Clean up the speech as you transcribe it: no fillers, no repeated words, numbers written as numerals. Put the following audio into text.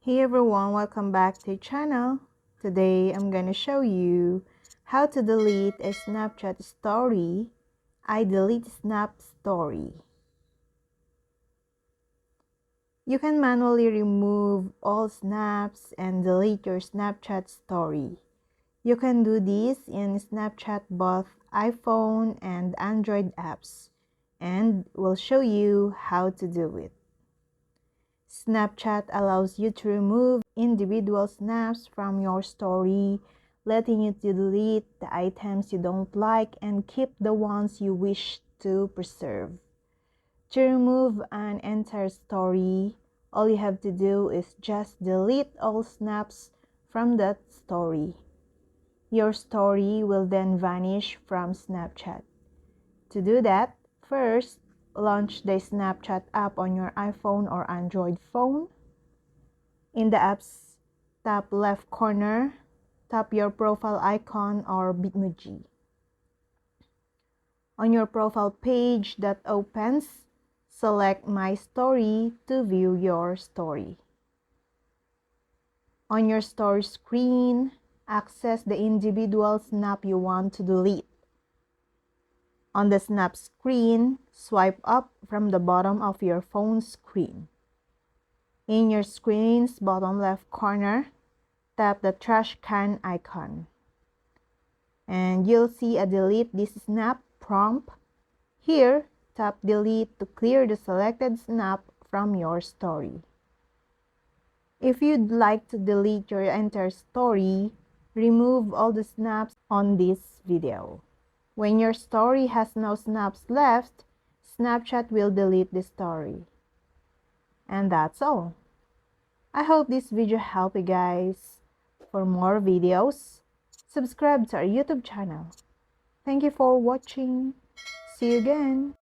Hey everyone, welcome back to the channel. Today I'm gonna show you how to delete a Snapchat story. I delete Snap story. You can manually remove all snaps and delete your Snapchat story. You can do this in Snapchat both iPhone and Android apps, and we'll show you how to do it. Snapchat allows you to remove individual snaps from your story, letting you to delete the items you don't like and keep the ones you wish to preserve. To remove an entire story, all you have to do is just delete all snaps from that story. Your story will then vanish from Snapchat. To do that, first, launch the Snapchat app on your iPhone or Android phone. In the app's top left corner, tap your profile icon or Bitmoji. On your profile page that opens, select My Story to view your story. On your story screen, access the individual snap you want to delete. On the snap screen, swipe up from the bottom of your phone screen. In your screen's bottom left corner, tap the trash can icon. And you'll see a delete this snap prompt. Here, tap delete to clear the selected snap from your story. If you'd like to delete your entire story, remove all the snaps on this video. When your story has no snaps left, Snapchat will delete the story. And that's all. I hope this video helped you guys. For more videos, subscribe to our YouTube channel. Thank you for watching. See you again.